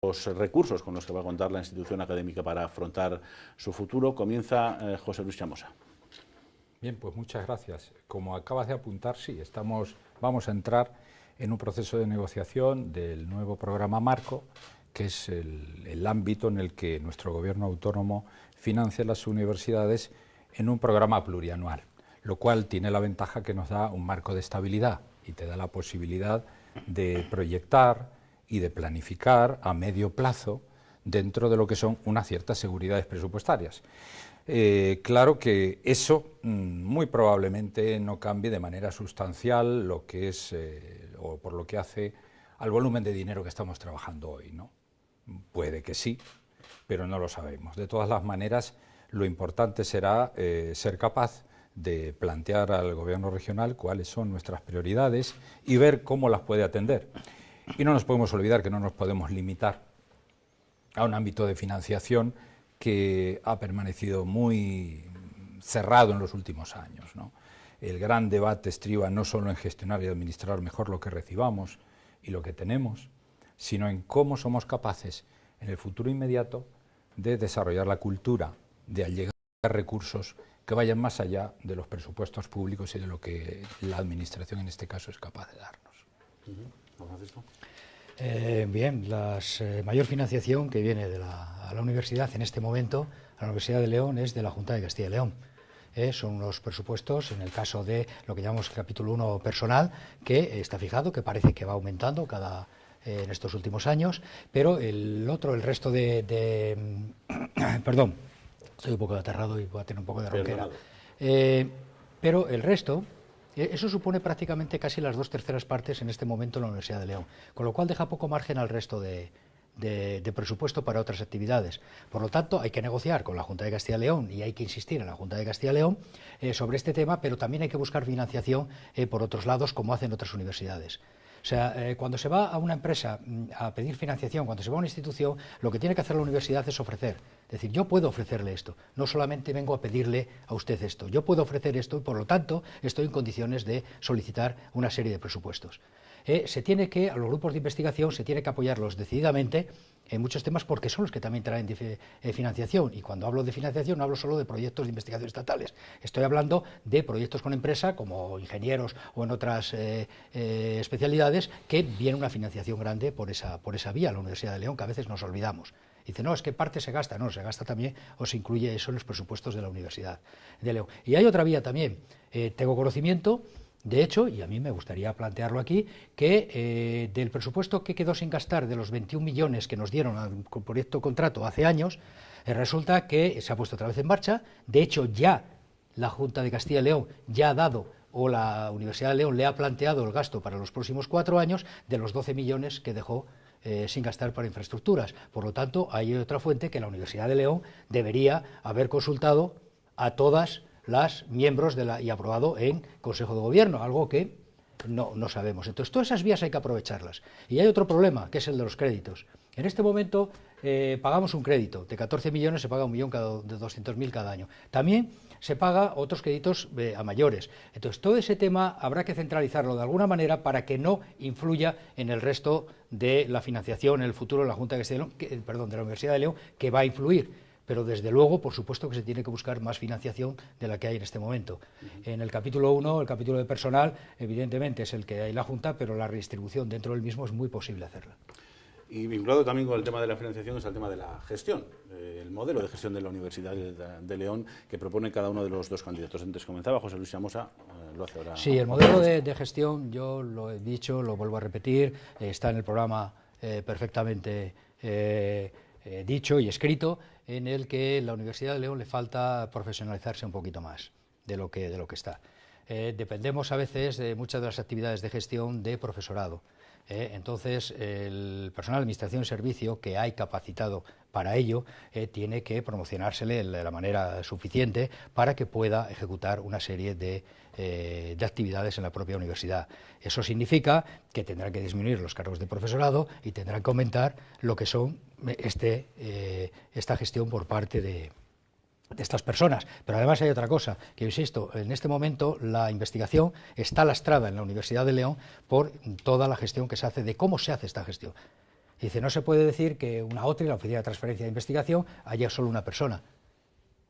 los recursos con los que va a contar la institución académica para afrontar su futuro. Comienza José Luis Chamosa. Bien, pues muchas gracias. Como acabas de apuntar, sí, vamos a entrar en un proceso de negociación del nuevo programa marco, que es el ámbito en el que nuestro gobierno autónomo financia las universidades en un programa plurianual, lo cual tiene la ventaja que nos da un marco de estabilidad y te da la posibilidad de proyectar y de planificar a medio plazo dentro de lo que son unas ciertas seguridades presupuestarias. Claro que eso muy probablemente no cambie de manera sustancial lo que es, o por lo que hace al volumen de dinero que estamos trabajando hoy, ¿no? Puede que sí, pero no lo sabemos. De todas las maneras, lo importante será ser capaz de plantear al gobierno regional cuáles son nuestras prioridades y ver cómo las puede atender. Y no nos podemos olvidar que no nos podemos limitar a un ámbito de financiación que ha permanecido muy cerrado en los últimos años, ¿no? El gran debate estriba no solo en gestionar y administrar mejor lo que recibamos y lo que tenemos, sino en cómo somos capaces en el futuro inmediato de desarrollar la cultura, de allegar recursos que vayan más allá de los presupuestos públicos y de lo que la administración en este caso es capaz de darnos. Bien, la mayor financiación que viene a la universidad en este momento, a la Universidad de León, es de la Junta de Castilla y León. Son unos presupuestos, en el caso de lo que llamamos capítulo 1 personal, que está fijado, que parece que va aumentando en estos últimos años, pero el resto perdón, estoy un poco aterrado y voy a tener un poco de ronquera. Pero el resto, eso supone prácticamente casi las 2/3 partes en este momento en la Universidad de León, con lo cual deja poco margen al resto de presupuesto para otras actividades. Por lo tanto, hay que negociar con la Junta de Castilla y León y hay que insistir en la Junta de Castilla y León sobre este tema, pero también hay que buscar financiación por otros lados, como hacen otras universidades. O sea, cuando se va a una empresa a pedir financiación, cuando se va a una institución, lo que tiene que hacer la universidad es ofrecer. Es decir, yo puedo ofrecerle esto, no solamente vengo a pedirle a usted esto, yo puedo ofrecer esto y por lo tanto estoy en condiciones de solicitar una serie de presupuestos. A los grupos de investigación se tiene que apoyarlos decididamente en muchos temas porque son los que también traen financiación, y cuando hablo de financiación no hablo solo de proyectos de investigación estatales, estoy hablando de proyectos con empresa como ingenieros o en otras especialidades que viene una financiación grande por esa vía, la Universidad de León, que a veces nos olvidamos. Dice, no, es que parte se gasta, no, se gasta también o se incluye eso en los presupuestos de la Universidad de León. Y hay otra vía también, tengo conocimiento, de hecho, y a mí me gustaría plantearlo aquí, que del presupuesto que quedó sin gastar de los 21 millones que nos dieron al proyecto contrato hace años, resulta que se ha puesto otra vez en marcha. De hecho, ya la Junta de Castilla y León ya ha dado, o la Universidad de León le ha planteado el gasto para los próximos 4 años de los 12 millones que dejó sin gastar para infraestructuras. Por lo tanto, hay otra fuente que la Universidad de León debería haber consultado a todas las miembros y aprobado en Consejo de Gobierno, algo que no sabemos. Entonces, todas esas vías hay que aprovecharlas. Y hay otro problema, que es el de los créditos. En este momento pagamos un crédito de 14 millones, se paga 1.200.000 cada año. También se paga otros créditos a mayores. Entonces, todo ese tema habrá que centralizarlo de alguna manera para que no influya en el resto de la financiación en el futuro de la Junta de Castilla y León, de la Universidad de León, que va a influir. Pero desde luego, por supuesto que se tiene que buscar más financiación de la que hay en este momento. En el capítulo 1, el capítulo de personal, evidentemente es el que hay en la Junta, pero la redistribución dentro del mismo es muy posible hacerla. Y vinculado también con el tema de la financiación es el tema de la gestión, el modelo de gestión de la Universidad de León que propone cada uno de los dos candidatos. Antes comenzaba José Luis Chamosa, lo hace ahora. Sí, el modelo de gestión, yo lo he dicho, lo vuelvo a repetir, está en el programa perfectamente dicho y escrito, en el que la Universidad de León le falta profesionalizarse un poquito más de lo que está. Dependemos a veces de muchas de las actividades de gestión de profesorado. Entonces, el personal de administración y servicio que hay capacitado para ello tiene que promocionársele de la manera suficiente para que pueda ejecutar una serie de actividades en la propia universidad. Eso significa que tendrán que disminuir los cargos de profesorado y tendrán que aumentar lo que son esta gestión por parte de estas personas. Pero además hay otra cosa, que yo insisto, en este momento la investigación está lastrada en la Universidad de León por toda la gestión que se hace, de cómo se hace esta gestión. Dice, no se puede decir que una OTRI, la Oficina de Transferencia de Investigación, haya solo una persona.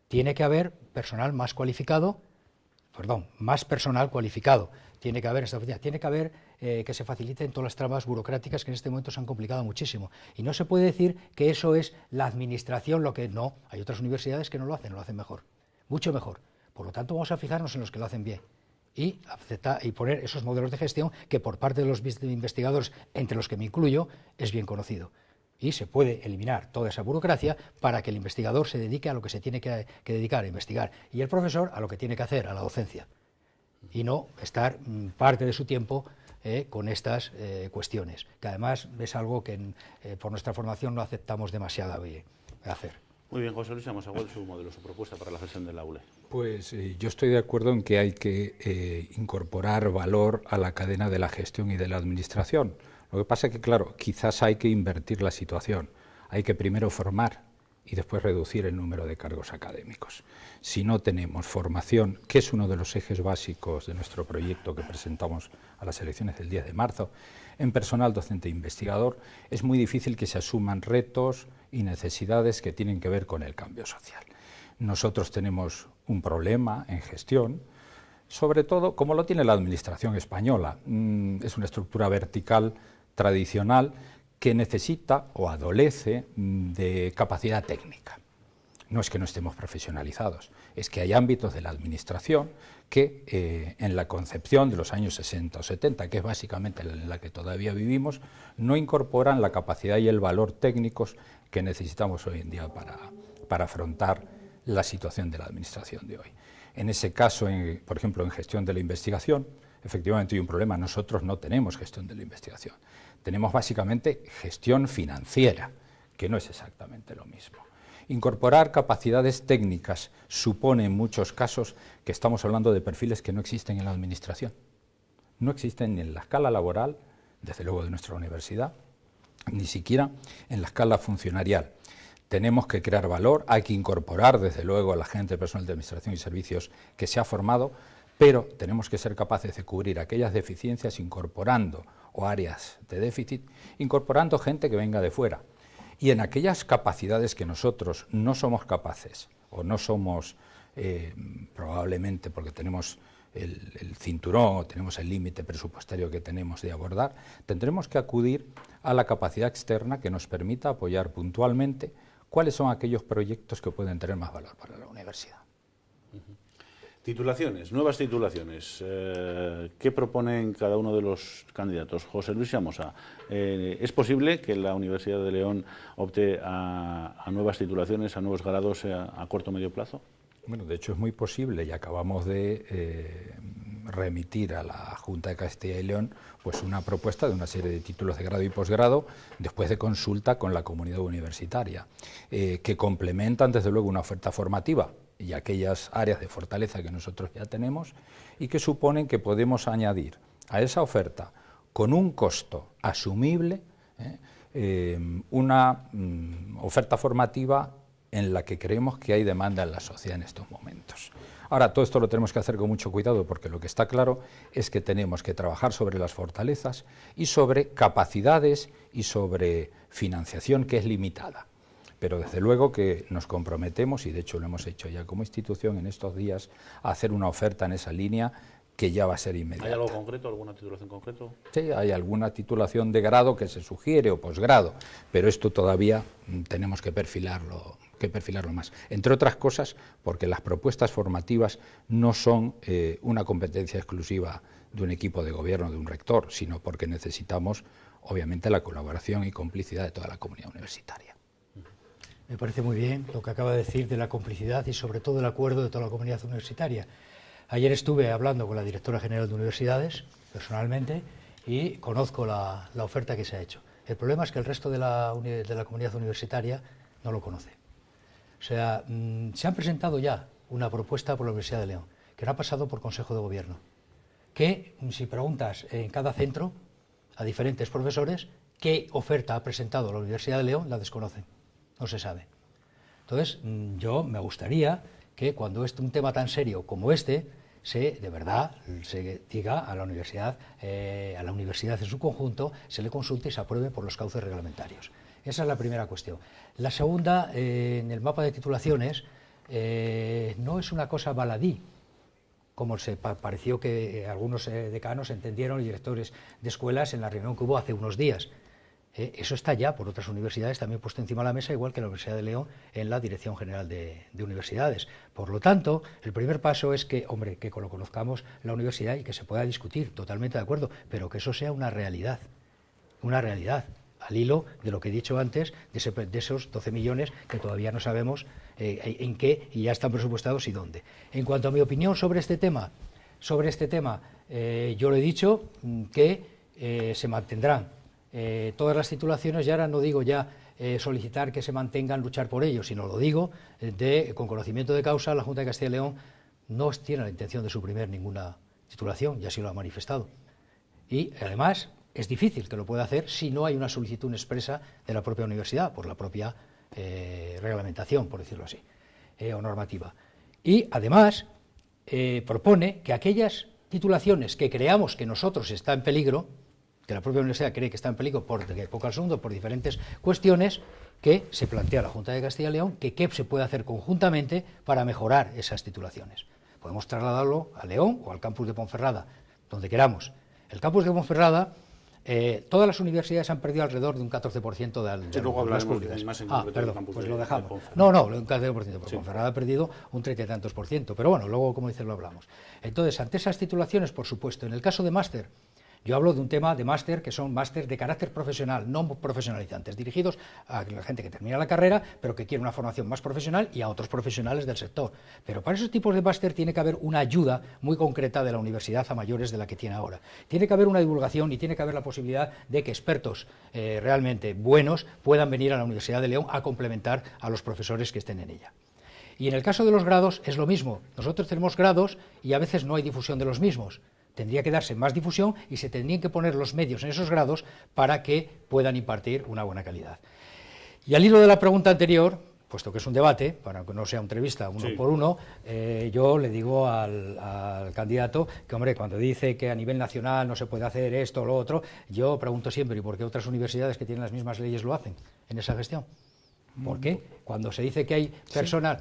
Tiene que haber personal más cualificado, más personal cualificado. Tiene que haber esta oficina, tiene que haber que se faciliten todas las trabas burocráticas que en este momento se han complicado muchísimo. Y no se puede decir que eso es la administración lo que no. Hay otras universidades que no lo hacen mejor, mucho mejor. Por lo tanto, vamos a fijarnos en los que lo hacen bien y poner esos modelos de gestión que por parte de los investigadores, entre los que me incluyo, es bien conocido. Y se puede eliminar toda esa burocracia para que el investigador se dedique a lo que se tiene que dedicar a investigar y el profesor a lo que tiene que hacer, a la docencia, y no estar parte de su tiempo con estas cuestiones, que además es algo que por nuestra formación no aceptamos demasiado hacer. Muy bien, José Luis Amosa, ¿cuál es su modelo, su propuesta para la gestión del aula? Pues yo estoy de acuerdo en que hay que incorporar valor a la cadena de la gestión y de la administración. Lo que pasa es que, claro, quizás hay que invertir la situación. Hay que primero formar y después reducir el número de cargos académicos. Si no tenemos formación, que es uno de los ejes básicos de nuestro proyecto que presentamos a las elecciones del 10 de marzo, en personal docente e investigador, es muy difícil que se asuman retos y necesidades que tienen que ver con el cambio social. Nosotros tenemos un problema en gestión, sobre todo como lo tiene la administración española. Es una estructura vertical tradicional que necesita o adolece de capacidad técnica. No es que no estemos profesionalizados, es que hay ámbitos de la administración que en la concepción de los años 60 o 70, que es básicamente en la que todavía vivimos, no incorporan la capacidad y el valor técnicos que necesitamos hoy en día para afrontar la situación de la administración de hoy. En ese caso, por ejemplo, en gestión de la investigación, efectivamente hay un problema. Nosotros no tenemos gestión de la investigación. Tenemos básicamente gestión financiera, que no es exactamente lo mismo. Incorporar capacidades técnicas supone en muchos casos que estamos hablando de perfiles que no existen en la administración. No existen ni en la escala laboral, desde luego de nuestra universidad, ni siquiera en la escala funcionarial. Tenemos que crear valor, hay que incorporar desde luego a la gente personal de administración y servicios que se ha formado, pero tenemos que ser capaces de cubrir aquellas deficiencias incorporando, o áreas de déficit, incorporando gente que venga de fuera. Y en aquellas capacidades que nosotros no somos capaces, o no somos probablemente porque tenemos el cinturón o tenemos el límite presupuestario que tenemos de abordar, tendremos que acudir a la capacidad externa que nos permita apoyar puntualmente cuáles son aquellos proyectos que pueden tener más valor para la universidad. Titulaciones, nuevas titulaciones. ¿Qué proponen cada uno de los candidatos? José Luis Amosa, ¿es posible que la Universidad de León opte a nuevas titulaciones, a nuevos grados a corto o medio plazo? Bueno, de hecho es muy posible y acabamos de remitir a la Junta de Castilla y León pues una propuesta de una serie de títulos de grado y posgrado después de consulta con la comunidad universitaria, que complementan desde luego una oferta formativa y aquellas áreas de fortaleza que nosotros ya tenemos y que suponen que podemos añadir a esa oferta con un costo asumible una oferta formativa en la que creemos que hay demanda en la sociedad en estos momentos. Ahora, todo esto lo tenemos que hacer con mucho cuidado porque lo que está claro es que tenemos que trabajar sobre las fortalezas y sobre capacidades y sobre financiación que es limitada. Pero desde luego que nos comprometemos, y de hecho lo hemos hecho ya como institución en estos días, a hacer una oferta en esa línea que ya va a ser inmediata. ¿Hay algo concreto, alguna titulación concreta? Sí, hay alguna titulación de grado que se sugiere o posgrado, pero esto todavía tenemos que perfilarlo más. Entre otras cosas, porque las propuestas formativas no son una competencia exclusiva de un equipo de gobierno, de un rector, sino porque necesitamos, obviamente, la colaboración y complicidad de toda la comunidad universitaria. Me parece muy bien lo que acaba de decir de la complicidad y sobre todo el acuerdo de toda la comunidad universitaria. Ayer estuve hablando con la directora general de universidades, personalmente, y conozco la oferta que se ha hecho. El problema es que el resto de la comunidad universitaria no lo conoce. O sea, se han presentado ya una propuesta por la Universidad de León, que no ha pasado por Consejo de Gobierno, que si preguntas en cada centro a diferentes profesores qué oferta ha presentado la Universidad de León, la desconocen, no se sabe. Entonces, yo me gustaría que cuando un tema tan serio como este de verdad se diga a la universidad en su conjunto, se le consulte y se apruebe por los cauces reglamentarios. Esa es la primera cuestión. La segunda, en el mapa de titulaciones, no es una cosa baladí, como pareció que algunos decanos entendieron y directores de escuelas en la reunión que hubo hace unos días. Eso está ya por otras universidades también puesto encima de la mesa, igual que la Universidad de León en la Dirección General de Universidades. Por lo tanto, el primer paso es que, hombre, que lo conozcamos la universidad y que se pueda discutir, totalmente de acuerdo, pero que eso sea una realidad, al hilo de lo que he dicho antes, de esos 12 millones que todavía no sabemos en qué y ya están presupuestados y dónde. En cuanto a mi opinión sobre este tema, yo le he dicho que se mantendrán todas las titulaciones, y ahora no digo ya solicitar que se mantengan, luchar por ello, sino lo digo con conocimiento de causa. La Junta de Castilla y León no tiene la intención de suprimir ninguna titulación, y así lo ha manifestado. Y además es difícil que lo pueda hacer si no hay una solicitud expresa de la propia universidad, por la propia reglamentación, por decirlo así, o normativa. Y además propone que aquellas titulaciones que creamos que nosotros está en peligro, que la propia universidad cree que está en peligro por diferentes cuestiones, que se plantea la Junta de Castilla y León que qué se puede hacer conjuntamente para mejorar esas titulaciones. Podemos trasladarlo a León o al campus de Ponferrada, donde queramos. El campus de Ponferrada, todas las universidades han perdido alrededor de un 14% de luego las hablaremos públicas. más en concreto del Perdón, campus pues de lo dejamos. Ponferrada. Un 14%, pero Ponferrada ha perdido un 30 y tantos por ciento. Pero bueno, luego, como dices, lo hablamos. Entonces, ante esas titulaciones, por supuesto, en el caso de máster, yo hablo de un tema de máster que son máster de carácter profesional, no profesionalizantes, dirigidos a la gente que termina la carrera, pero que quiere una formación más profesional, y a otros profesionales del sector. Pero para esos tipos de máster tiene que haber una ayuda muy concreta de la universidad a mayores de la que tiene ahora. Tiene que haber una divulgación y tiene que haber la posibilidad de que expertos realmente buenos puedan venir a la Universidad de León a complementar a los profesores que estén en ella. Y en el caso de los grados es lo mismo. Nosotros tenemos grados y a veces no hay difusión de los mismos. Tendría que darse más difusión y se tendrían que poner los medios en esos grados para que puedan impartir una buena calidad. Y al hilo de la pregunta anterior, puesto que es un debate, para que no sea una entrevista uno por uno, yo le digo al candidato que, hombre, cuando dice que a nivel nacional no se puede hacer esto o lo otro, yo pregunto siempre, ¿y por qué otras universidades que tienen las mismas leyes lo hacen en esa gestión? ¿Por qué? Cuando se dice que hay personal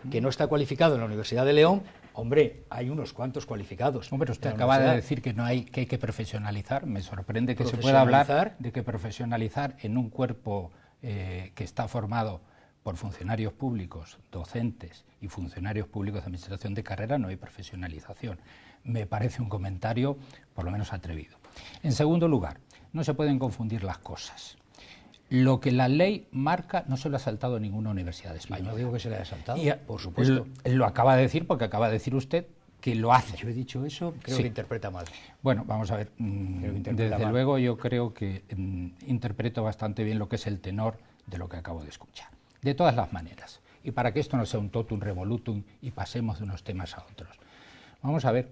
que no está cualificado en la Universidad de León, hombre, hay unos cuantos cualificados. Hombre, usted acaba de decir que hay que profesionalizar. Me sorprende que se pueda hablar de que profesionalizar en un cuerpo que está formado por funcionarios públicos, docentes y funcionarios públicos de administración de carrera, no hay profesionalización. Me parece un comentario por lo menos atrevido. En segundo lugar, no se pueden confundir las cosas. Lo que la ley marca no se lo ha saltado ninguna universidad española. No digo que se le haya saltado, por supuesto. Lo acaba de decir porque acaba de decir usted que lo hace. Yo he dicho eso, creo que interpreta mal. Bueno, vamos a ver. Desde luego yo creo que interpreto bastante bien lo que es el tenor de lo que acabo de escuchar. De todas las maneras, y para que esto no sea un totum revolutum y pasemos de unos temas a otros, vamos a ver,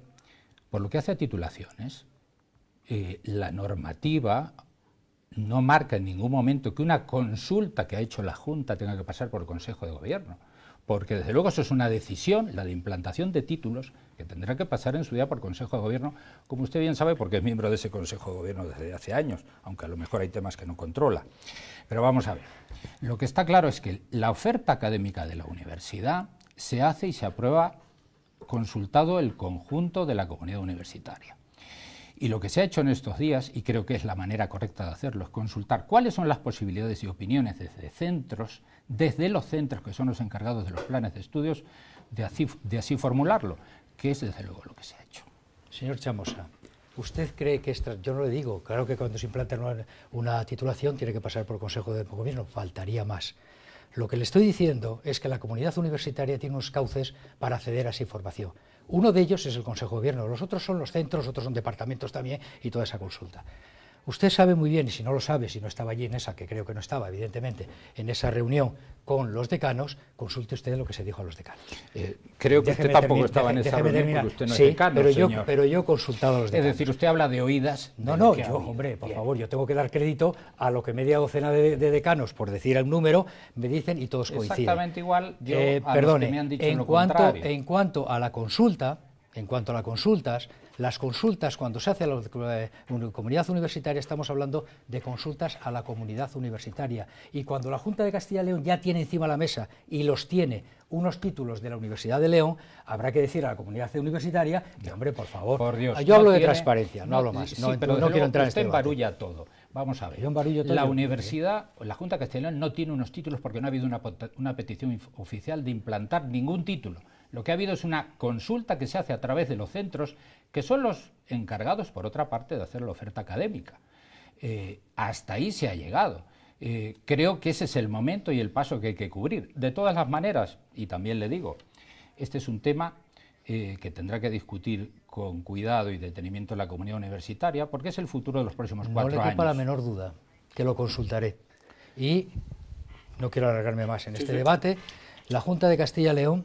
por lo que hace a titulaciones, la normativa no marca en ningún momento que una consulta que ha hecho la Junta tenga que pasar por el Consejo de Gobierno, porque desde luego eso es una decisión, la de implantación de títulos, que tendrá que pasar en su día por Consejo de Gobierno, como usted bien sabe, porque es miembro de ese Consejo de Gobierno desde hace años, aunque a lo mejor hay temas que no controla. Pero vamos a ver, lo que está claro es que la oferta académica de la universidad se hace y se aprueba consultado el conjunto de la comunidad universitaria. Y lo que se ha hecho en estos días, y creo que es la manera correcta de hacerlo, es consultar cuáles son las posibilidades y opiniones desde los centros que son los encargados de los planes de estudios, de así formularlo, que es desde luego lo que se ha hecho. Señor Chamosa, ¿usted cree que yo no le digo, claro que cuando se implanta una titulación tiene que pasar por el Consejo de Gobierno, faltaría más? Lo que le estoy diciendo es que la comunidad universitaria tiene unos cauces para acceder a esa información. Uno de ellos es el Consejo de Gobierno, los otros son los centros, otros son departamentos también y toda esa consulta. Usted sabe muy bien, y si no lo sabe, si no estaba allí en esa, que creo que no estaba, evidentemente, en esa reunión con los decanos, consulte usted lo que se dijo a los decanos. Creo que usted tampoco estaba en esa reunión porque usted no es decano, señor. Pero yo he consultado a los decanos. Es decir, usted habla de oídas. No, yo, hombre, por favor, yo tengo que dar crédito a lo que media docena de decanos, por decir un número, me dicen y todos coinciden. Exactamente igual, yo a los que me han dicho lo contrario. En cuanto a la consulta, En cuanto a las consultas cuando se hace a la comunidad universitaria, estamos hablando de consultas a la comunidad universitaria. Y cuando la Junta de Castilla y León ya tiene encima de la mesa y los tiene unos títulos de la Universidad de León, habrá que decir a la comunidad universitaria que, hombre, por favor, por Dios, yo hablo de transparencia, no hablo más. Sí, no pero quiero entrar en usted este debate. embarulla todo. Vamos a ver, Yo embarullo todo. la universidad, la Junta de Castilla y León no tiene unos títulos porque no ha habido una petición oficial de implantar ningún título. Lo que ha habido es una consulta que se hace a través de los centros, que son los encargados, por otra parte, de hacer la oferta académica. Hasta ahí se ha llegado. Creo que ese es el momento y el paso que hay que cubrir. De todas las maneras, y también le digo, este es un tema que tendrá que discutir con cuidado y detenimiento la comunidad universitaria, porque es el futuro de los próximos 4 años. No le quepa la menor duda, que lo consultaré. Y no quiero alargarme más en este debate. La Junta de Castilla y León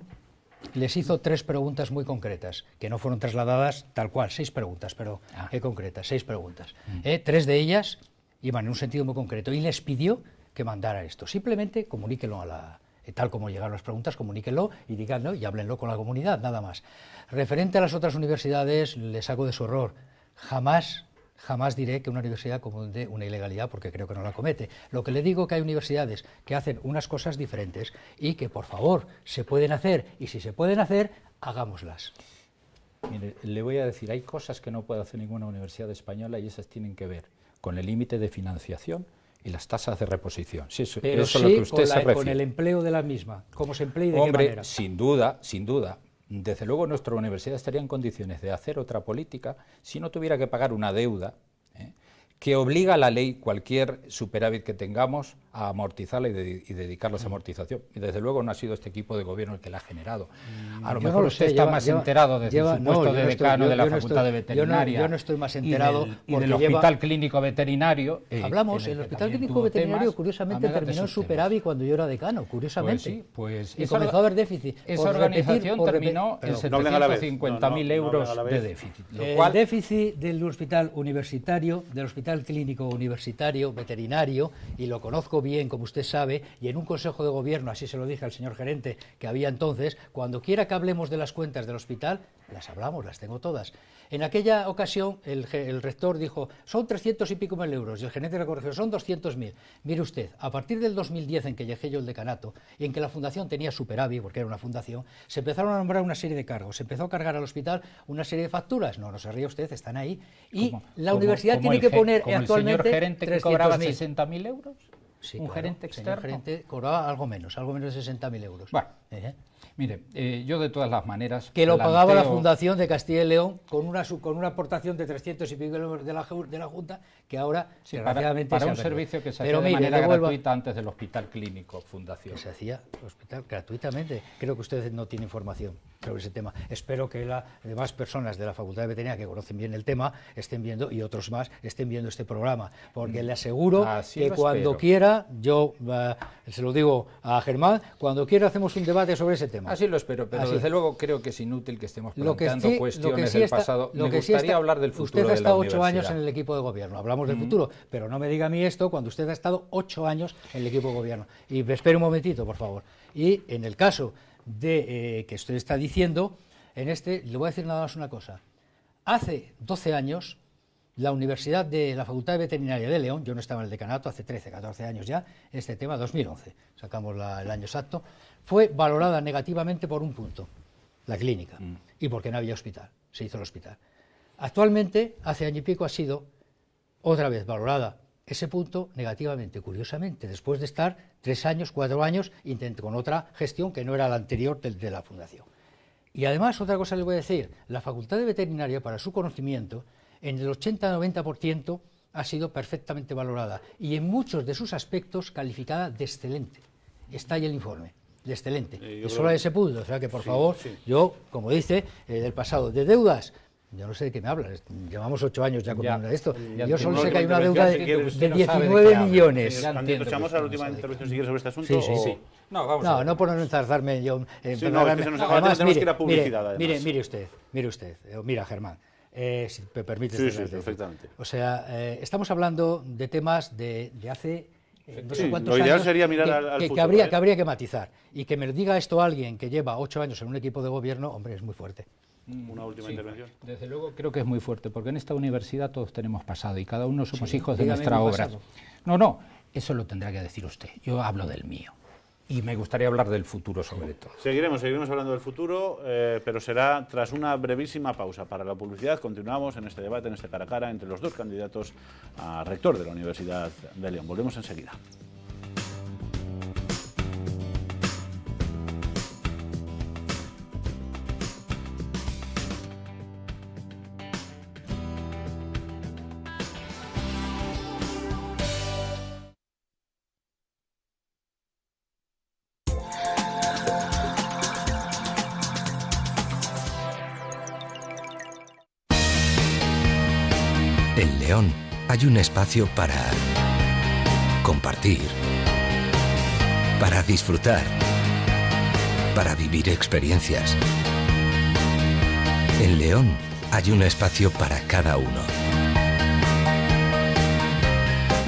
les hizo 3 preguntas muy concretas, que no fueron trasladadas tal cual, 6 preguntas, pero concretas, 6 preguntas. 3 de ellas iban en un sentido muy concreto y les pidió que mandara esto. Simplemente comuníquelo tal como llegaron las preguntas, comuníquenlo y díganlo y háblenlo con la comunidad, nada más. Referente a las otras universidades, les hago de su error. Jamás diré que una universidad comete una ilegalidad, porque creo que no la comete. Lo que le digo es que hay universidades que hacen unas cosas diferentes y que, por favor, se pueden hacer, y si se pueden hacer, hagámoslas. Mire, le voy a decir, hay cosas que no puede hacer ninguna universidad española y esas tienen que ver con el límite de financiación y las tasas de reposición. Sí, eso es lo que usted se refiere. Con el empleo de la misma, cómo se emplea y de qué manera. Sin duda, sin duda. Desde luego nuestra universidad estaría en condiciones de hacer otra política si no tuviera que pagar una deuda que obliga a la ley cualquier superávit que tengamos a amortizarla y dedicarla a esa amortización. Y desde luego no ha sido este equipo de gobierno el que la ha generado. A lo mejor usted está más enterado desde su puesto de decano de la Facultad de Veterinaria. Yo no estoy más enterado. Y del Hospital Clínico Veterinario. Hablamos, el Hospital Clínico Veterinario curiosamente terminó en superávit cuando yo era decano, curiosamente. Y comenzó a haber déficit. Esa organización terminó en 750.000 euros de déficit. El déficit del hospital universitario, del Hospital Clínico Universitario Veterinario, y lo conozco bien, como usted sabe, y en un consejo de gobierno, así se lo dije al señor gerente que había entonces, cuando quiera que hablemos de las cuentas del hospital, las hablamos, las tengo todas. En aquella ocasión el rector dijo, son 300 y pico mil euros, y el gerente le corrigió, son 200.000. Mire usted, a partir del 2010, en que llegué yo el decanato, y en que la fundación tenía superávit, porque era una fundación, se empezaron a nombrar una serie de cargos, se empezó a cargar al hospital una serie de facturas, no se ría usted, están ahí, y la universidad tiene que poner actualmente el señor gerente que cobraba 60.000 euros. Sí, un gerente externo. El gerente cobraba algo menos de 60.000 euros. Bueno, mire, yo de todas las maneras... Que lo pagaba la Fundación de Castilla y León con una aportación de 300 y pico euros de la Junta, que ahora, desgraciadamente, para un servicio que se hacía de manera gratuita antes del Hospital Clínico Fundación. Que se hacía hospital gratuitamente. Creo que usted no tiene información sobre ese tema. Espero que las demás personas de la Facultad de Veterinaria que conocen bien el tema estén viendo, y otros más estén viendo este programa, porque le aseguro que cuando quiera, yo se lo digo a Germán, cuando quiera hacemos un debate sobre ese tema. Así lo espero, pero desde luego creo que es inútil que estemos planteando cuestiones del pasado. Me gustaría hablar del futuro de la universidad. Usted ha estado 8 universidad. años en el equipo de gobierno, hablamos del futuro, pero no me diga a mí esto cuando usted ha estado 8 años en el equipo de gobierno. Y espere un momentito, por favor. Y en el caso de que usted está diciendo, le voy a decir nada más una cosa. Hace 12 años, la Universidad de la Facultad de Veterinaria de León, yo no estaba en el decanato, hace 13, 14 años ya, este tema, 2011, sacamos el año exacto, fue valorada negativamente por un punto, la clínica, y porque no había hospital, se hizo el hospital. Actualmente, hace año y pico, ha sido otra vez valorada ese punto negativamente, curiosamente, después de estar 3 años, 4 años, con otra gestión que no era la anterior de la Fundación. Y además, otra cosa les voy a decir, la Facultad de Veterinaria, para su conocimiento, en el 80-90% ha sido perfectamente valorada y en muchos de sus aspectos calificada de excelente. Está ahí el informe, de excelente. Y solo a ese punto, o sea que por favor, yo, como dice, del pasado, de deudas, yo no sé de qué me hablas, llevamos 8 años ya con esto. Yo solo sé que hay una deuda de 19 millones. Cuando escuchamos a la última intervención, si quieres, sobre este asunto. Sí. No por no enzarzarme yo. Además, tenemos que ir a publicidad. Mire usted, mira, Germán. Si me permite. Sí, perfectamente. O sea, estamos hablando de temas de hace no sé cuántos lo ideal años sería mirar al futuro. Que habría que matizar. Y que me diga esto alguien que lleva 8 años en un equipo de gobierno, hombre, es muy fuerte. una última intervención. Desde luego creo que es muy fuerte, porque en esta universidad todos tenemos pasado y cada uno somos Sí, hijos de dígame nuestra mi obra. pasado. No, eso lo tendrá que decir usted. Yo hablo del mío. Y me gustaría hablar del futuro sobre todo. Seguiremos hablando del futuro, pero será tras una brevísima pausa para la publicidad. Continuamos en este debate, en este cara a cara, entre los dos candidatos a rector de la Universidad de León. Volvemos enseguida. En León hay un espacio para compartir, para disfrutar, para vivir experiencias. En León hay un espacio para cada uno.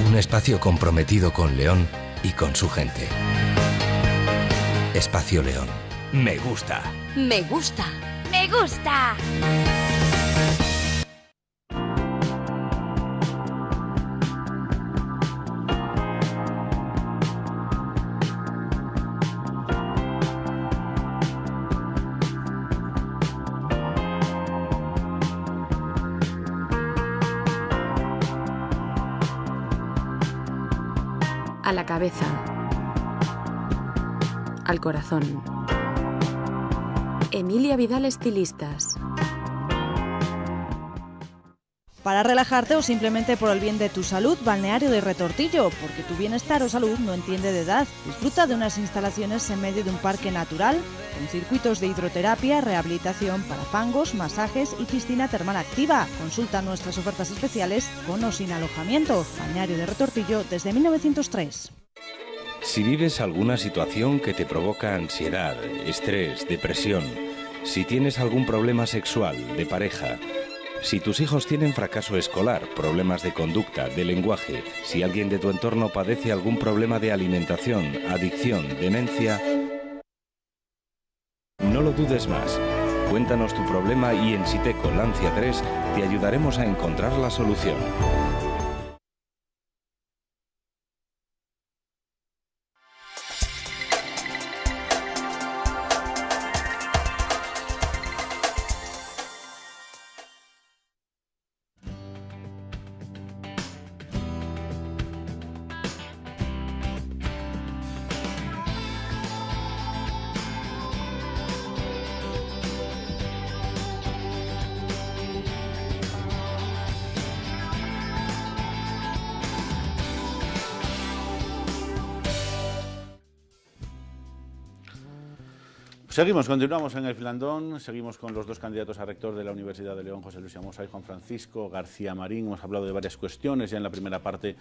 Un espacio comprometido con León y con su gente. Espacio León. Me gusta. Me gusta. Me gusta. A la cabeza, al corazón. Emilia Vidal Estilistas. Para relajarte o simplemente por el bien de tu salud, Balneario de Retortillo, porque tu bienestar o salud no entiende de edad. Disfruta de unas instalaciones en medio de un parque natural, con circuitos de hidroterapia, rehabilitación para fangos, masajes y piscina termal activa. Consulta nuestras ofertas especiales con o sin alojamiento. Balneario de Retortillo desde 1903. Si vives alguna situación que te provoca ansiedad, estrés, depresión, si tienes algún problema sexual, de pareja, si tus hijos tienen fracaso escolar, problemas de conducta, de lenguaje, si alguien de tu entorno padece algún problema de alimentación, adicción, demencia, no lo dudes más. Cuéntanos tu problema y en Siteco Lancia 3 te ayudaremos a encontrar la solución. Continuamos en el filandón, seguimos con los dos candidatos a rector de la Universidad de León, José Luis Amosa y Juan Francisco García Marín. Hemos hablado de varias cuestiones ya en la primera parte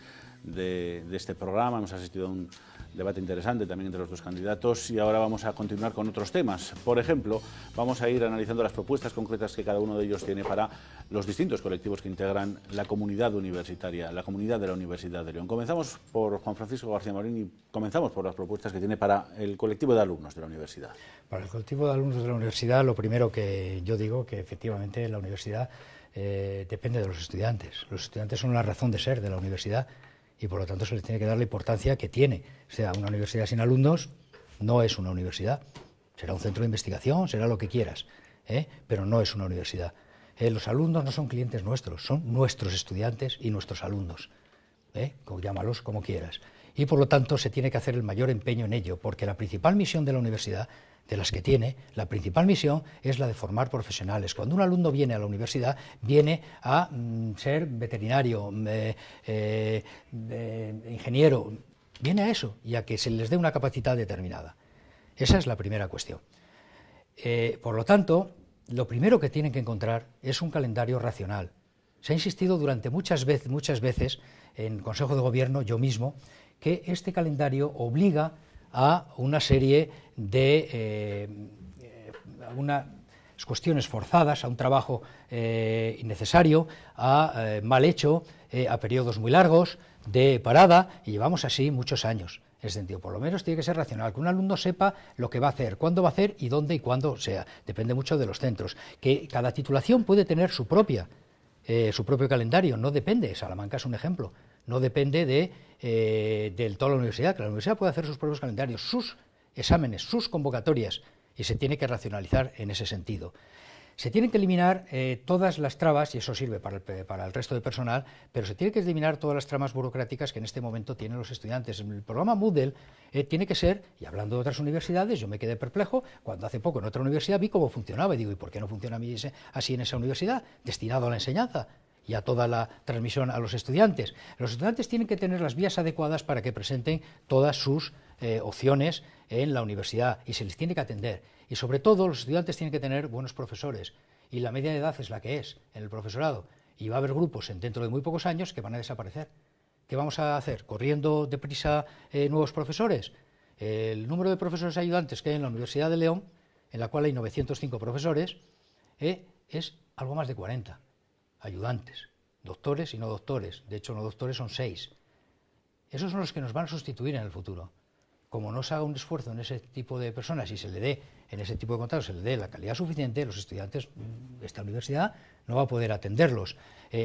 de este programa, hemos asistido a un debate interesante también entre los dos candidatos y ahora vamos a continuar con otros temas. Por ejemplo, vamos a ir analizando las propuestas concretas que cada uno de ellos tiene para los distintos colectivos que integran la comunidad universitaria, la comunidad de la Universidad de León. Comenzamos por Juan Francisco García Marín y comenzamos por las propuestas que tiene para el colectivo de alumnos de la universidad. Para el colectivo de alumnos de la universidad, lo primero que yo digo que efectivamente la universidad depende de los estudiantes. Los estudiantes son la razón de ser de la universidad y por lo tanto se les tiene que dar la importancia que tiene. O sea, una universidad sin alumnos no es una universidad. Será un centro de investigación, será lo que quieras, pero no es una universidad. Los alumnos no son clientes nuestros, son nuestros estudiantes y nuestros alumnos. Llámalos como quieras. Y por lo tanto se tiene que hacer el mayor empeño en ello, porque la principal misión de la universidad, de las que tiene, la principal misión es la de formar profesionales. Cuando un alumno viene a la universidad, viene a ser veterinario, ingeniero, viene a eso y a que se les dé una capacidad determinada. Esa es la primera cuestión. Por lo tanto, lo primero que tienen que encontrar es un calendario racional. Se ha insistido durante muchas veces en Consejo de Gobierno, yo mismo, que este calendario obliga a una serie de algunas cuestiones forzadas, a un trabajo innecesario, a mal hecho, a periodos muy largos de parada, y llevamos así muchos años. en ese sentido. Por lo menos tiene que ser racional, que un alumno sepa lo que va a hacer, cuándo va a hacer y dónde y cuándo sea. Depende mucho de los centros. Que cada titulación puede tener su propio calendario, no depende, Salamanca es un ejemplo, no depende de toda la universidad, que la universidad puede hacer sus propios calendarios, sus exámenes, sus convocatorias, y se tiene que racionalizar en ese sentido. Se tienen que eliminar todas las trabas, y eso sirve para el resto de personal, pero se tienen que eliminar todas las tramas burocráticas que en este momento tienen los estudiantes. El programa Moodle tiene que ser, y hablando de otras universidades, yo me quedé perplejo cuando hace poco en otra universidad vi cómo funcionaba, y digo, ¿y por qué no funciona así en esa universidad, destinado a la enseñanza y a toda la transmisión a los estudiantes? Los estudiantes tienen que tener las vías adecuadas para que presenten todas sus opciones en la universidad, y se les tiene que atender. Y sobre todo los estudiantes tienen que tener buenos profesores, y la media de edad es la que es en el profesorado, y va a haber grupos dentro de muy pocos años que van a desaparecer. ¿Qué vamos a hacer? ¿Corriendo deprisa nuevos profesores? El número de profesores ayudantes que hay en la Universidad de León, en la cual hay 905 profesores, es algo más de 40 ayudantes, doctores y no doctores. De hecho, no doctores son 6. Esos son los que nos van a sustituir en el futuro. Como no se haga un esfuerzo en ese tipo de personas y se le dé, en ese tipo de contratos, se le dé la calidad suficiente, los estudiantes de esta universidad no va a poder atenderlos.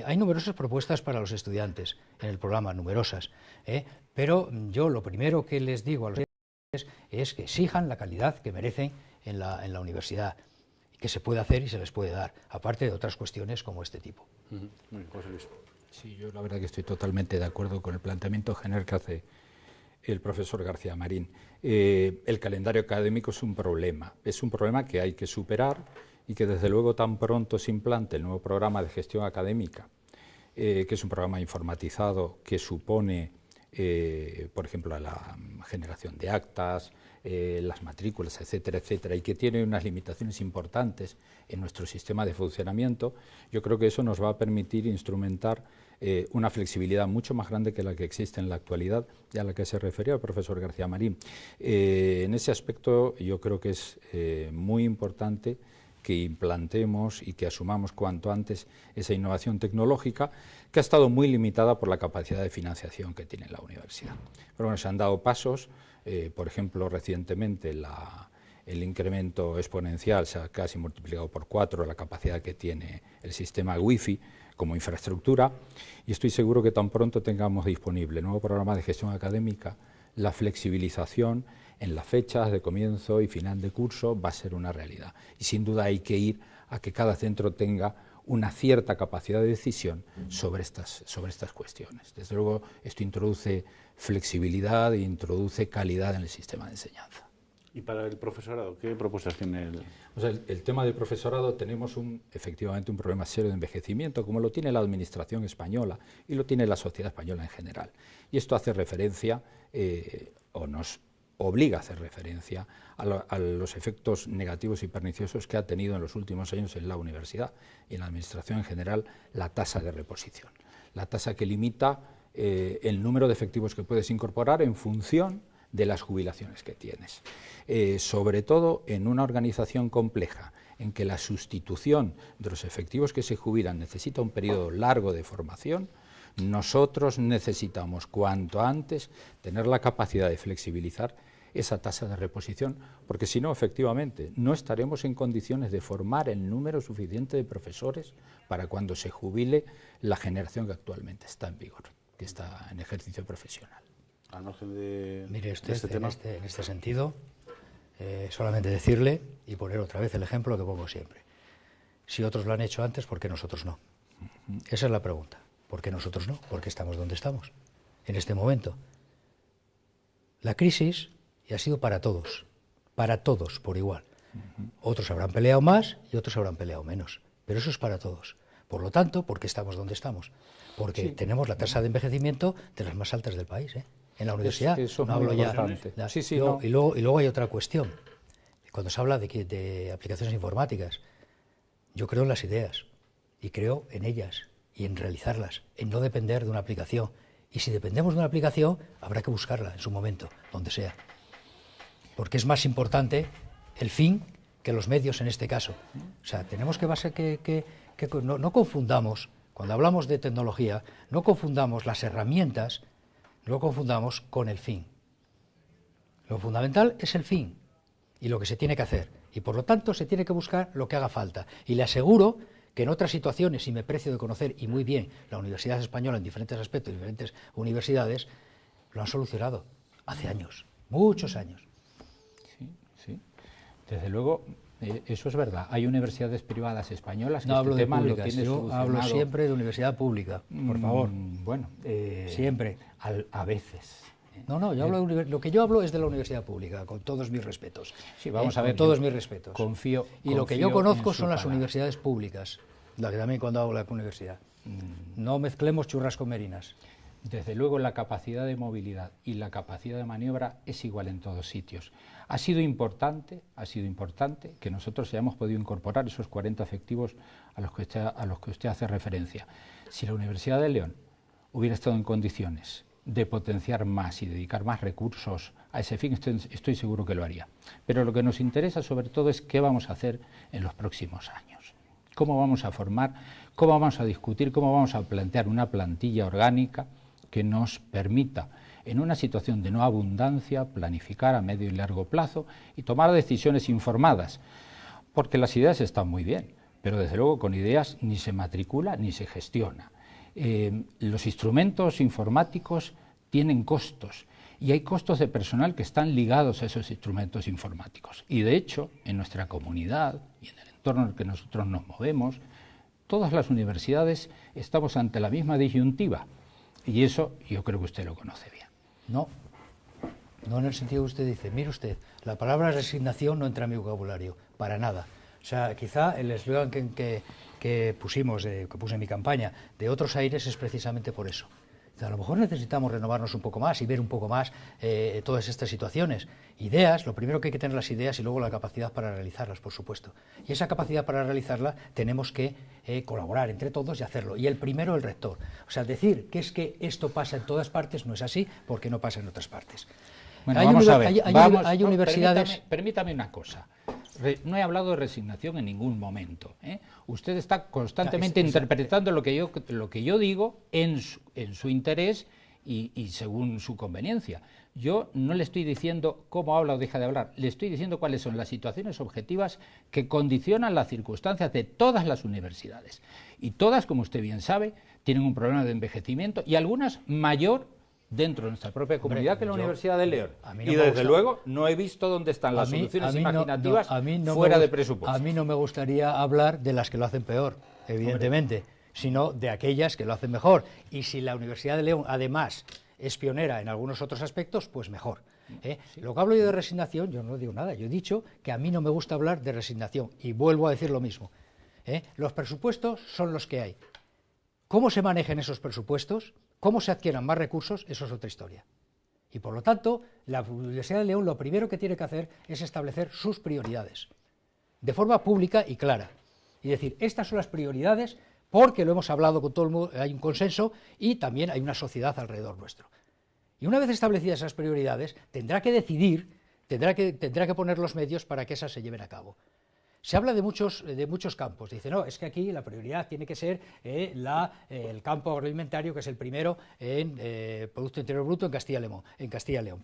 Hay numerosas propuestas para los estudiantes en el programa, numerosas, pero yo lo primero que les digo a los estudiantes es que exijan la calidad que merecen en la universidad, que se puede hacer y se les puede dar, aparte de otras cuestiones como este tipo. José Luis. Sí, yo la verdad que estoy totalmente de acuerdo con el planteamiento general que hace el profesor García Marín. El calendario académico es un problema que hay que superar, y que desde luego tan pronto se implante el nuevo programa de gestión académica, que es un programa informatizado que supone, por ejemplo, la generación de actas, las matrículas, etcétera, etcétera, y que tiene unas limitaciones importantes en nuestro sistema de funcionamiento, yo creo que eso nos va a permitir instrumentar una flexibilidad mucho más grande que la que existe en la actualidad y a la que se refería el profesor García Marín. En ese aspecto yo creo que es muy importante que implantemos y que asumamos cuanto antes esa innovación tecnológica, que ha estado muy limitada por la capacidad de financiación que tiene la universidad. Pero bueno, se han dado pasos, por ejemplo, recientemente el incremento exponencial se ha casi multiplicado por 4 la capacidad que tiene el sistema Wi-Fi como infraestructura, y estoy seguro que tan pronto tengamos disponible el nuevo programa de gestión académica, la flexibilización en las fechas de comienzo y final de curso va a ser una realidad. Y sin duda hay que ir a que cada centro tenga una cierta capacidad de decisión sobre estas cuestiones. Desde luego, esto introduce flexibilidad e introduce calidad en el sistema de enseñanza. ¿Y para el profesorado, qué propuestas tiene él? O sea, el tema del profesorado, tenemos efectivamente un problema serio de envejecimiento, como lo tiene la administración española y lo tiene la sociedad española en general. Y esto hace referencia, o nos obliga a hacer referencia a los efectos negativos y perniciosos que ha tenido en los últimos años en la universidad y en la administración en general la tasa de reposición. La tasa que limita el número de efectivos que puedes incorporar en función de las jubilaciones que tienes. Sobre todo en una organización compleja, en que la sustitución de los efectivos que se jubilan necesita un periodo largo de formación, nosotros necesitamos cuanto antes tener la capacidad de flexibilizar esa tasa de reposición, porque si no, efectivamente, no estaremos en condiciones de formar el número suficiente de profesores para cuando se jubile la generación que actualmente está en vigor, que está en ejercicio profesional. Al margen de, Mire usted, de este tema. en este sentido, solamente decirle y poner otra vez el ejemplo que pongo siempre. Si otros lo han hecho antes, ¿por qué nosotros no? Esa es la pregunta. ¿Por qué nosotros no? ¿Por qué estamos donde estamos en este momento? La crisis ha sido para todos por igual. Otros habrán peleado más y otros habrán peleado menos, pero eso es para todos. Por lo tanto, ¿por qué estamos donde estamos? Porque tenemos la tasa de envejecimiento de las más altas del país, en la universidad. Eso no hablo ya. Y luego hay otra cuestión. Cuando se habla de aplicaciones informáticas, yo creo en las ideas y creo en ellas y en realizarlas, en no depender de una aplicación. Y si dependemos de una aplicación, habrá que buscarla en su momento, donde sea. Porque es más importante el fin que los medios en este caso. O sea, tenemos que no confundamos, cuando hablamos de tecnología, no confundamos las herramientas, no confundamos con el fin. Lo fundamental es el fin y lo que se tiene que hacer. Y por lo tanto se tiene que buscar lo que haga falta. Y le aseguro que en otras situaciones, y me precio de conocer, y muy bien, la Universidad Española en diferentes aspectos, diferentes universidades, lo han solucionado hace años, muchos años. Sí, sí. Desde luego, eso es verdad. Hay universidades privadas españolas que No hablo este de tema lo públicas, tiene yo solucionado. hablo siempre de universidad pública, por favor. Bueno, Siempre. A veces. No, yo hablo lo que yo hablo es de la universidad pública, con todos mis respetos. Sí, vamos a ver. Con todos mis respetos. Confío. Lo que yo confío conozco en su son las palabra. universidades públicas, la que también cuando hago la universidad. No mezclemos churras con merinas. Desde luego la capacidad de movilidad y la capacidad de maniobra es igual en todos sitios. Ha sido importante que nosotros hayamos podido incorporar esos 40 efectivos a los que usted hace referencia. Si la Universidad de León hubiera estado en condiciones de potenciar más y dedicar más recursos a ese fin, estoy seguro que lo haría. Pero lo que nos interesa sobre todo es qué vamos a hacer en los próximos años. Cómo vamos a formar, cómo vamos a discutir, cómo vamos a plantear una plantilla orgánica que nos permita, en una situación de no abundancia, planificar a medio y largo plazo y tomar decisiones informadas. Porque las ideas están muy bien, pero desde luego con ideas ni se matricula ni se gestiona. Los instrumentos informáticos tienen costos y hay costos de personal que están ligados a esos instrumentos informáticos. Y de hecho, en nuestra comunidad y en el entorno en el que nosotros nos movemos, todas las universidades estamos ante la misma disyuntiva. Y eso yo creo que usted lo conoce bien. No en el sentido que usted dice. Mire usted, la palabra resignación no entra en mi vocabulario, para nada. O sea, quizá el eslogan que puse en mi campaña, de otros aires, es precisamente por eso. A lo mejor necesitamos renovarnos un poco más y ver un poco más todas estas situaciones. Ideas, lo primero que hay que tener las ideas y luego la capacidad para realizarlas, por supuesto. Y esa capacidad para realizarla tenemos que colaborar entre todos y hacerlo. Y el primero, el rector. O sea, decir que es que esto pasa en todas partes no es así, porque no pasa en otras partes. Bueno, vamos a ver. Hay universidades... Permítame una cosa. No he hablado de resignación en ningún momento. Usted está constantemente interpretando lo que yo digo en su interés y según su conveniencia. Yo no le estoy diciendo cómo habla o deja de hablar, le estoy diciendo cuáles son las situaciones objetivas que condicionan las circunstancias de todas las universidades. Y todas, como usted bien sabe, tienen un problema de envejecimiento y algunas mayor dentro de nuestra propia comunidad que la Universidad de León. Y desde luego no he visto dónde están las soluciones imaginativas fuera de presupuesto. A mí no me gustaría hablar de las que lo hacen peor, evidentemente, sino de aquellas que lo hacen mejor. Y si la Universidad de León, además, es pionera en algunos otros aspectos, pues mejor. Sí. Lo que hablo yo de resignación, yo no digo nada. Yo he dicho que a mí no me gusta hablar de resignación y vuelvo a decir lo mismo. Los presupuestos son los que hay. ¿Cómo se manejan esos presupuestos? ¿Cómo se adquieran más recursos? Eso es otra historia. Y por lo tanto, la Universidad de León lo primero que tiene que hacer es establecer sus prioridades, de forma pública y clara. Y decir, estas son las prioridades porque lo hemos hablado con todo el mundo, hay un consenso y también hay una sociedad alrededor nuestro. Y una vez establecidas esas prioridades, tendrá que decidir, tendrá que poner los medios para que esas se lleven a cabo. Se habla de muchos campos. Dice, no, es que aquí la prioridad tiene que ser el campo agroalimentario, que es el primero en Producto Interior Bruto en Castilla y León.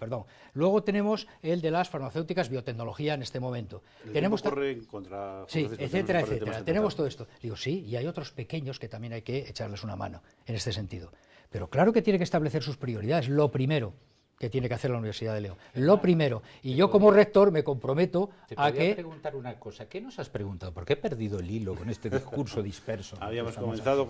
Luego tenemos el de las farmacéuticas, biotecnología en este momento. Tenemos contra sí, etcétera. Tenemos todo esto. Digo, sí, y hay otros pequeños que también hay que echarles una mano en este sentido. Pero claro que tiene que establecer sus prioridades, lo primero que tiene que hacer la Universidad de León. Lo primero. Y yo como rector me comprometo a que... Te podría preguntar una cosa. ¿Qué nos has preguntado? Porque he perdido el hilo con este discurso disperso. Habíamos comenzado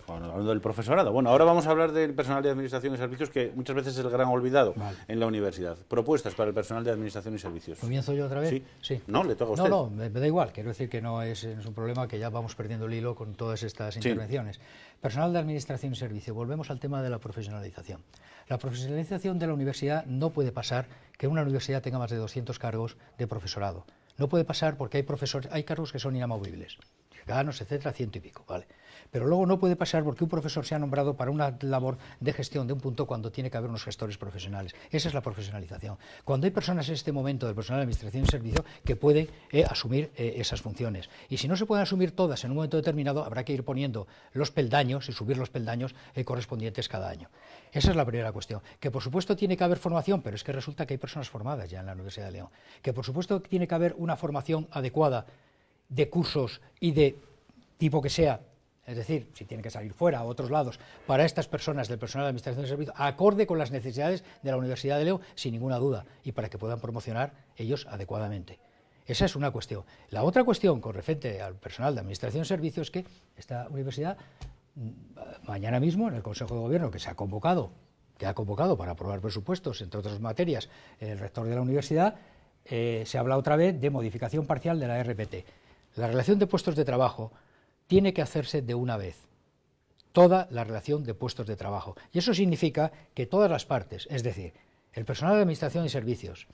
hablando del profesorado. Bueno, ahora vamos a hablar del personal de administración y servicios, que muchas veces es el gran olvidado en la universidad. Propuestas para el personal de administración y servicios. ¿Comienzo yo otra vez? Sí. No, le toca a usted. No, me da igual. Quiero decir que no es un problema, que ya vamos perdiendo el hilo con todas estas intervenciones. Personal de administración y servicio. Volvemos al tema de la profesionalización. La profesionalización de la universidad no puede pasar que una universidad tenga más de 200 cargos de profesorado. No puede pasar porque hay cargos que son inamovibles. decanos, etcétera, 100 y pico, ¿vale? Pero luego no puede pasar porque un profesor se ha nombrado para una labor de gestión de un punto cuando tiene que haber unos gestores profesionales. Esa es la profesionalización. Cuando hay personas en este momento del personal de administración y servicio que pueden asumir esas funciones. Y si no se pueden asumir todas en un momento determinado, habrá que ir poniendo los peldaños y subir los peldaños correspondientes cada año. Esa es la primera cuestión. Que por supuesto tiene que haber formación, pero es que resulta que hay personas formadas ya en la Universidad de León. Que por supuesto tiene que haber una formación adecuada de cursos y de tipo que sea, es decir, si tiene que salir fuera a otros lados, para estas personas del personal de administración de servicios, acorde con las necesidades de la Universidad de León, sin ninguna duda, y para que puedan promocionar ellos adecuadamente. Esa es una cuestión. La otra cuestión con referente al personal de administración de servicios es que esta universidad, mañana mismo, en el Consejo de Gobierno que ha convocado para aprobar presupuestos, entre otras materias, el rector de la universidad, se habla otra vez de modificación parcial de la RPT. La relación de puestos de trabajo tiene que hacerse de una vez, toda la relación de puestos de trabajo. Y eso significa que todas las partes, es decir, el personal de administración y servicios,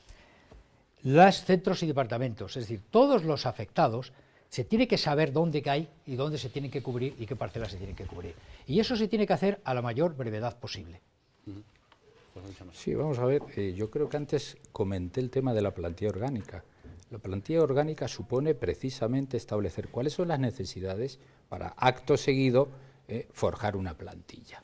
los centros y departamentos, es decir, todos los afectados, se tiene que saber dónde hay y dónde se tienen que cubrir y qué parcelas se tienen que cubrir. Y eso se tiene que hacer a la mayor brevedad posible. Sí, vamos a ver, yo creo que antes comenté el tema de la plantilla orgánica. La plantilla orgánica supone precisamente establecer cuáles son las necesidades para, acto seguido, forjar una plantilla.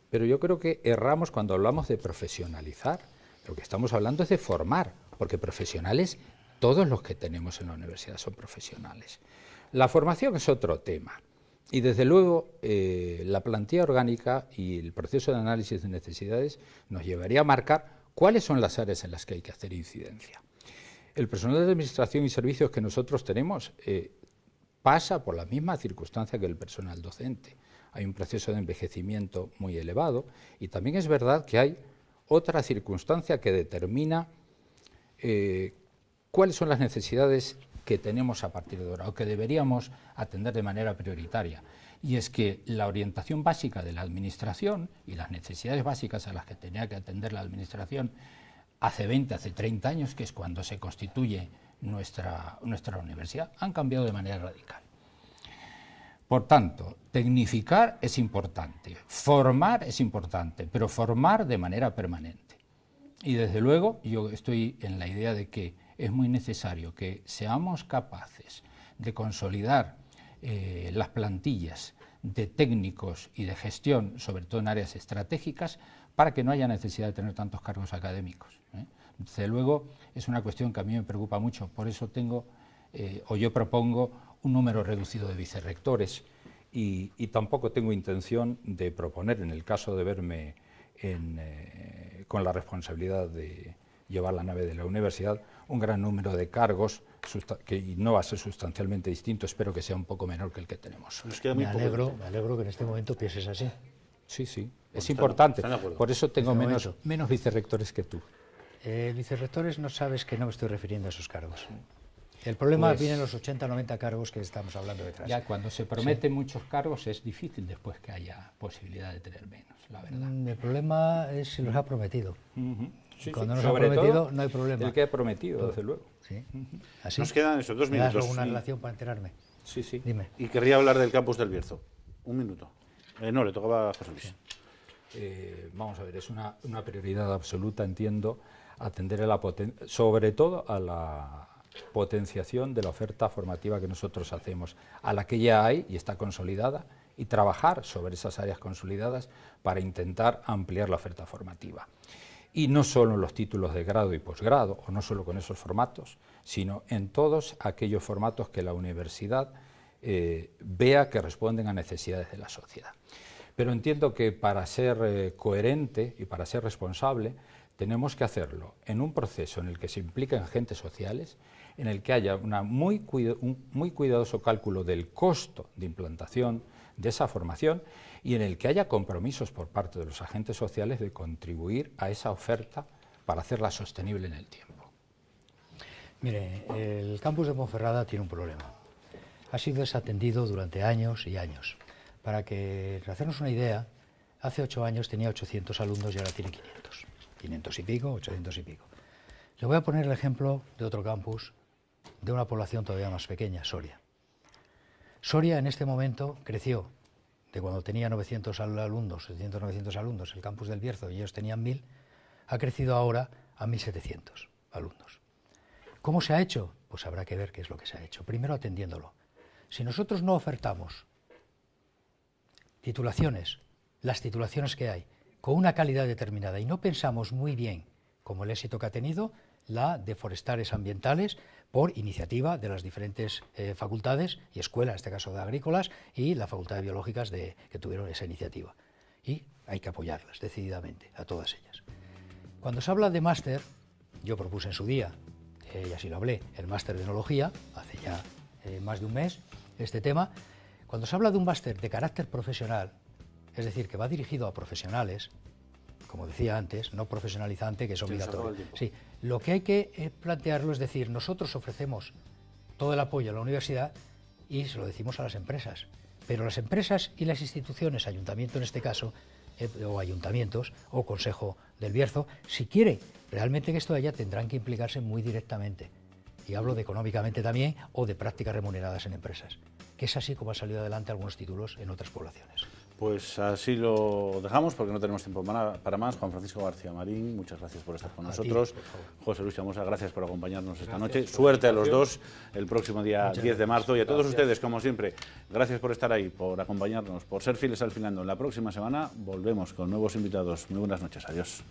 Pero yo creo que erramos cuando hablamos de profesionalizar. Lo que estamos hablando es de formar, porque profesionales, todos los que tenemos en la universidad son profesionales. La formación es otro tema. Y desde luego, la plantilla orgánica y el proceso de análisis de necesidades nos llevaría a marcar cuáles son las áreas en las que hay que hacer incidencia. El personal de administración y servicios que nosotros tenemos pasa por la misma circunstancia que el personal docente. Hay un proceso de envejecimiento muy elevado y también es verdad que hay otra circunstancia que determina cuáles son las necesidades que tenemos a partir de ahora o que deberíamos atender de manera prioritaria. Y es que la orientación básica de la administración y las necesidades básicas a las que tenía que atender la administración hace 20, hace 30 años, que es cuando se constituye nuestra universidad, han cambiado de manera radical. Por tanto, tecnificar es importante, formar es importante, pero formar de manera permanente. Y desde luego yo estoy en la idea de que es muy necesario que seamos capaces de consolidar las plantillas de técnicos y de gestión, sobre todo en áreas estratégicas, para que no haya necesidad de tener tantos cargos académicos. Desde luego es una cuestión que a mí me preocupa mucho, por eso yo propongo un número reducido de vicerrectores y tampoco tengo intención de proponer, en el caso de verme con la responsabilidad de llevar la nave de la universidad, un gran número de cargos que no va a ser sustancialmente distinto, espero que sea un poco menor que el que tenemos. Me alegro que en este momento pienses así. Sí, es importante, por eso tengo menos vicerrectores que tú. Vicerrectores, no sabes que no me estoy refiriendo a esos cargos. El problema viene en los 80 o 90 cargos que estamos hablando detrás. Ya cuando se prometen muchos cargos es difícil después que haya posibilidad de tener menos, la verdad. El problema es si los ha prometido. Cuando nos ha Sobre prometido todo, no hay problema. El que ha prometido, desde luego. Sí. Así. Nos quedan esos 2 ¿Me das minutos. alguna relación para enterarme? Sí. Dime. Y querría hablar del campus del Bierzo. Un minuto. No, le tocaba a José Luis. Vamos a ver, es una prioridad absoluta, entiendo, atender sobre todo a la potenciación de la oferta formativa que nosotros hacemos, a la que ya hay y está consolidada, y trabajar sobre esas áreas consolidadas para intentar ampliar la oferta formativa. Y no solo en los títulos de grado y posgrado, o no solo con esos formatos, sino en todos aquellos formatos que la universidad vea que responden a necesidades de la sociedad. Pero entiendo que para ser coherente y para ser responsable, tenemos que hacerlo en un proceso en el que se impliquen agentes sociales, en el que haya un muy cuidadoso cálculo del costo de implantación de esa formación y en el que haya compromisos por parte de los agentes sociales de contribuir a esa oferta para hacerla sostenible en el tiempo. Mire, el campus de Ponferrada tiene un problema. Ha sido desatendido durante años y años. Para hacernos una idea, hace 8 años tenía 800 alumnos y ahora tiene 500. 500 y pico, 800 y pico. Le voy a poner el ejemplo de otro campus, de una población todavía más pequeña, Soria. Soria en este momento creció de cuando tenía 900 alumnos, 700, 900 alumnos, el campus del Bierzo, y ellos tenían 1000, ha crecido ahora a 1700 alumnos. ¿Cómo se ha hecho? Pues habrá que ver qué es lo que se ha hecho. Primero atendiéndolo. Si nosotros no ofertamos titulaciones, las titulaciones que hay, con una calidad determinada, y no pensamos muy bien, como el éxito que ha tenido la de forestales ambientales, por iniciativa de las diferentes facultades y escuelas, en este caso de agrícolas, y la facultad de biológicas que tuvieron esa iniciativa. Y hay que apoyarlas decididamente, a todas ellas. Cuando se habla de máster, yo propuse en su día, y así lo hablé, el máster de enología, hace ya más de un mes, este tema. Cuando se habla de un máster de carácter profesional, es decir, que va dirigido a profesionales, como decía antes, no profesionalizante, que es obligatorio. Sí, lo que hay que plantearlo es decir, nosotros ofrecemos todo el apoyo a la universidad y se lo decimos a las empresas, pero las empresas y las instituciones, ayuntamiento en este caso, o ayuntamientos, o Consejo del Bierzo, si quiere realmente que esto haya, tendrán que implicarse muy directamente. Y hablo de económicamente también, o de prácticas remuneradas en empresas, que es así como han salido adelante algunos títulos en otras poblaciones. Pues así lo dejamos porque no tenemos tiempo para más. Juan Francisco García Marín, muchas gracias por estar con nosotros. José Luis Chamosa, gracias por acompañarnos esta noche. Suerte a los dos el próximo día 10 de marzo. Y a todos ustedes, como siempre, gracias por estar ahí, por acompañarnos, por ser fieles al Filando. En la próxima semana volvemos con nuevos invitados. Muy buenas noches. Adiós.